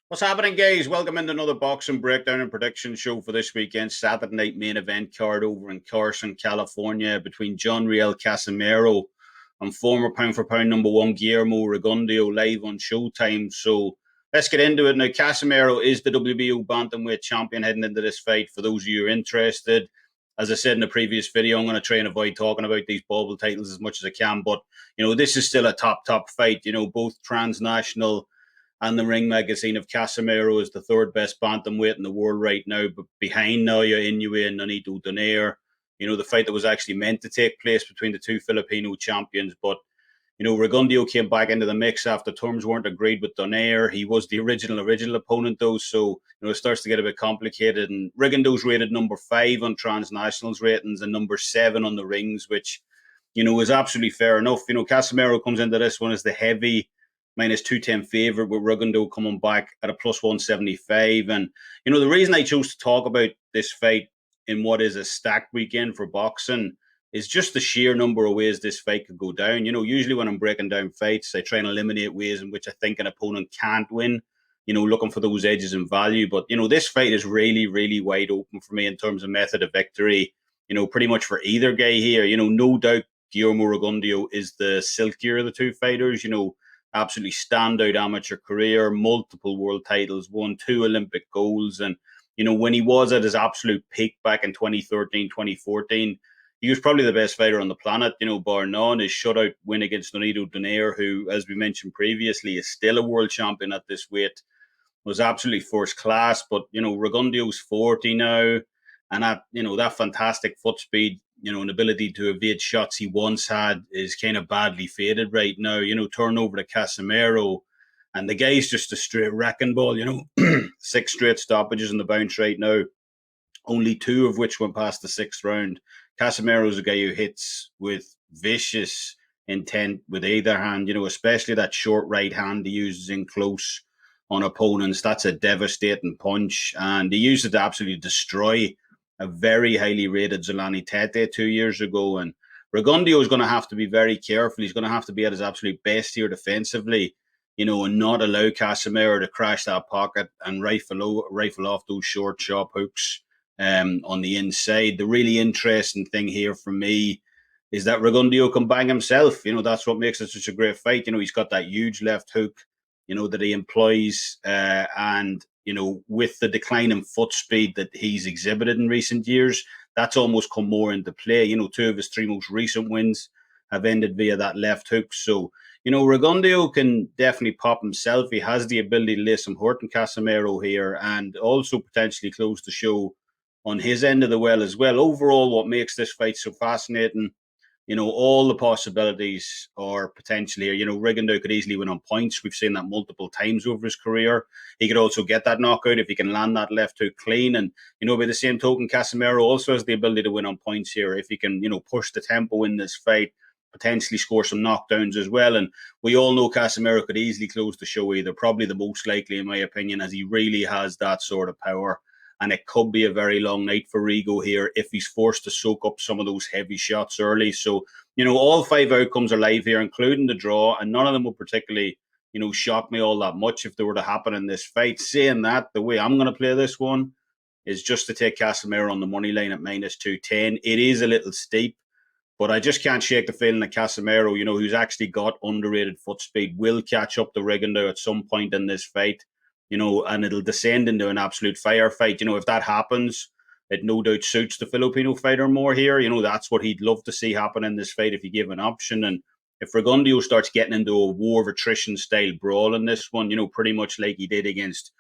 What's happening, guys? Welcome into another boxing breakdown and prediction show for this weekend's Saturday night main event card over in Carson, California, between John Riel Casimero and former pound for pound number one Guillermo Rigondeaux, live on Showtime. So let's get into it now. Casimero is the WBO bantamweight champion heading into this fight. For those of you who are interested, as I said in the previous video, I'm going to try and avoid talking about these bauble titles as much as I can. But this is still a top fight. Both transnational and the Ring magazine of Casimero is the third best bantamweight in the world right now, but behind Naoya Inoue and Nonito Donaire. The fight that was actually meant to take place between the two Filipino champions. But, Rigondeaux came back into the mix after terms weren't agreed with Donaire. He was the original opponent, though, so, it starts to get a bit complicated. And Rigondeaux's rated number 5 on transnationals ratings and number 7 on the rings, which, is absolutely fair enough. Casimero comes into this one as the heavy -210 favourite, with Rigondeaux coming back at a +175. And, the reason I chose to talk about this fight in what is a stacked weekend for boxing is just the sheer number of ways this fight could go down. Usually when I'm breaking down fights, I try and eliminate ways in which I think an opponent can't win, looking for those edges in value. But, this fight is really, really wide open for me in terms of method of victory, pretty much for either guy here. No doubt Guillermo Rigondeaux is the silkier of the two fighters, absolutely standout amateur career, multiple world titles, won 2 Olympic golds. And, when he was at his absolute peak back in 2013, 2014, he was probably the best fighter on the planet, bar none. His shutout win against Nonito Donaire, who, as we mentioned previously, is still a world champion at this weight, was absolutely first class. But, Rigondeaux's 40 now, and that fantastic foot speed, an ability to evade shots he once had is kind of badly faded right now. Turn over to Casimero, and the guy's just a straight wrecking ball. 6 straight stoppages in the bounce right now, only 2 of which went past the 6th round. Casimero's a guy who hits with vicious intent with either hand, especially that short right hand he uses in close on opponents. That's a devastating punch, and he used it to absolutely destroy a very highly rated Zolani Tete 2 years ago. And Rigondeaux is going to have to be very careful. He's going to have to be at his absolute best here defensively, and not allow Casimero to crash that pocket and rifle off those short, sharp hooks on the inside. The really interesting thing here for me is that Rigondeaux can bang himself. That's what makes it such a great fight. He's got that huge left hook, that he employs, and with the decline in foot speed that he's exhibited in recent years, that's almost come more into play. 2 of his 3 most recent wins have ended via that left hook. So, Rigondeaux can definitely pop himself. He has the ability to lay some hurt in Casimero here, and also potentially close the show on his end of the well as well. Overall, what makes this fight so fascinating, all the possibilities are potential here. Rigondeaux could easily win on points. We've seen that multiple times over his career. He could also get that knockout if he can land that left hook clean. And, by the same token, Casimero also has the ability to win on points here if he can, push the tempo in this fight, potentially score some knockdowns as well. And we all know Casimero could easily close the show either, probably the most likely, in my opinion, as he really has that sort of power. And it could be a very long night for Rigo here if he's forced to soak up some of those heavy shots early. So, all 5 outcomes are live here, including the draw, and none of them will particularly, shock me all that much if they were to happen in this fight. Saying that, the way I'm going to play this one is just to take Casimero on the money line at -210. It is a little steep, but I just can't shake the feeling that Casimero, who's actually got underrated foot speed, will catch up to Rigondeaux at some point in this fight. And it'll descend into an absolute firefight. If that happens, it no doubt suits the Filipino fighter more here. That's what he'd love to see happen in this fight if you give an option. And if Rigondeaux starts getting into a war of attrition style brawl in this one, pretty much like he did against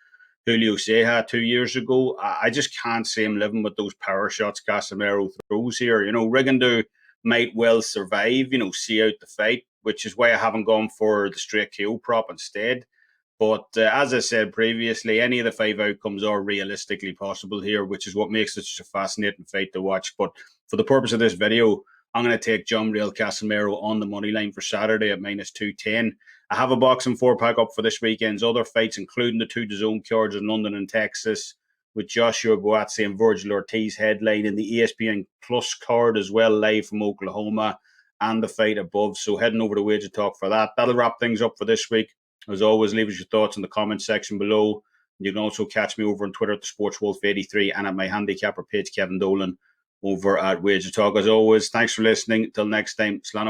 Julio Ceja 2 years ago, I just can't see him living with those power shots Casimero throws here. Rigondeaux might well survive, see out the fight, which is why I haven't gone for the straight KO prop instead. But as I said previously, any of the 5 outcomes are realistically possible here, which is what makes it such a fascinating fight to watch. But for the purpose of this video, I'm going to take John Riel Casimero on the money line for Saturday at -210. I have a boxing 4-pack up for this weekend's other fights, including the 2 DAZN cards in London and Texas, with Joshua Buatsi and Virgil Ortiz headline, in the ESPN Plus card as well, live from Oklahoma, and the fight above. So heading over to WagerTalk for that. That'll wrap things up for this week. As always, leave us your thoughts in the comment section below. You can also catch me over on Twitter at the SportsWolf83 and at my handicapper page, Kevin Dolan, over at WagerTalk. As always, thanks for listening. Till next time, Slán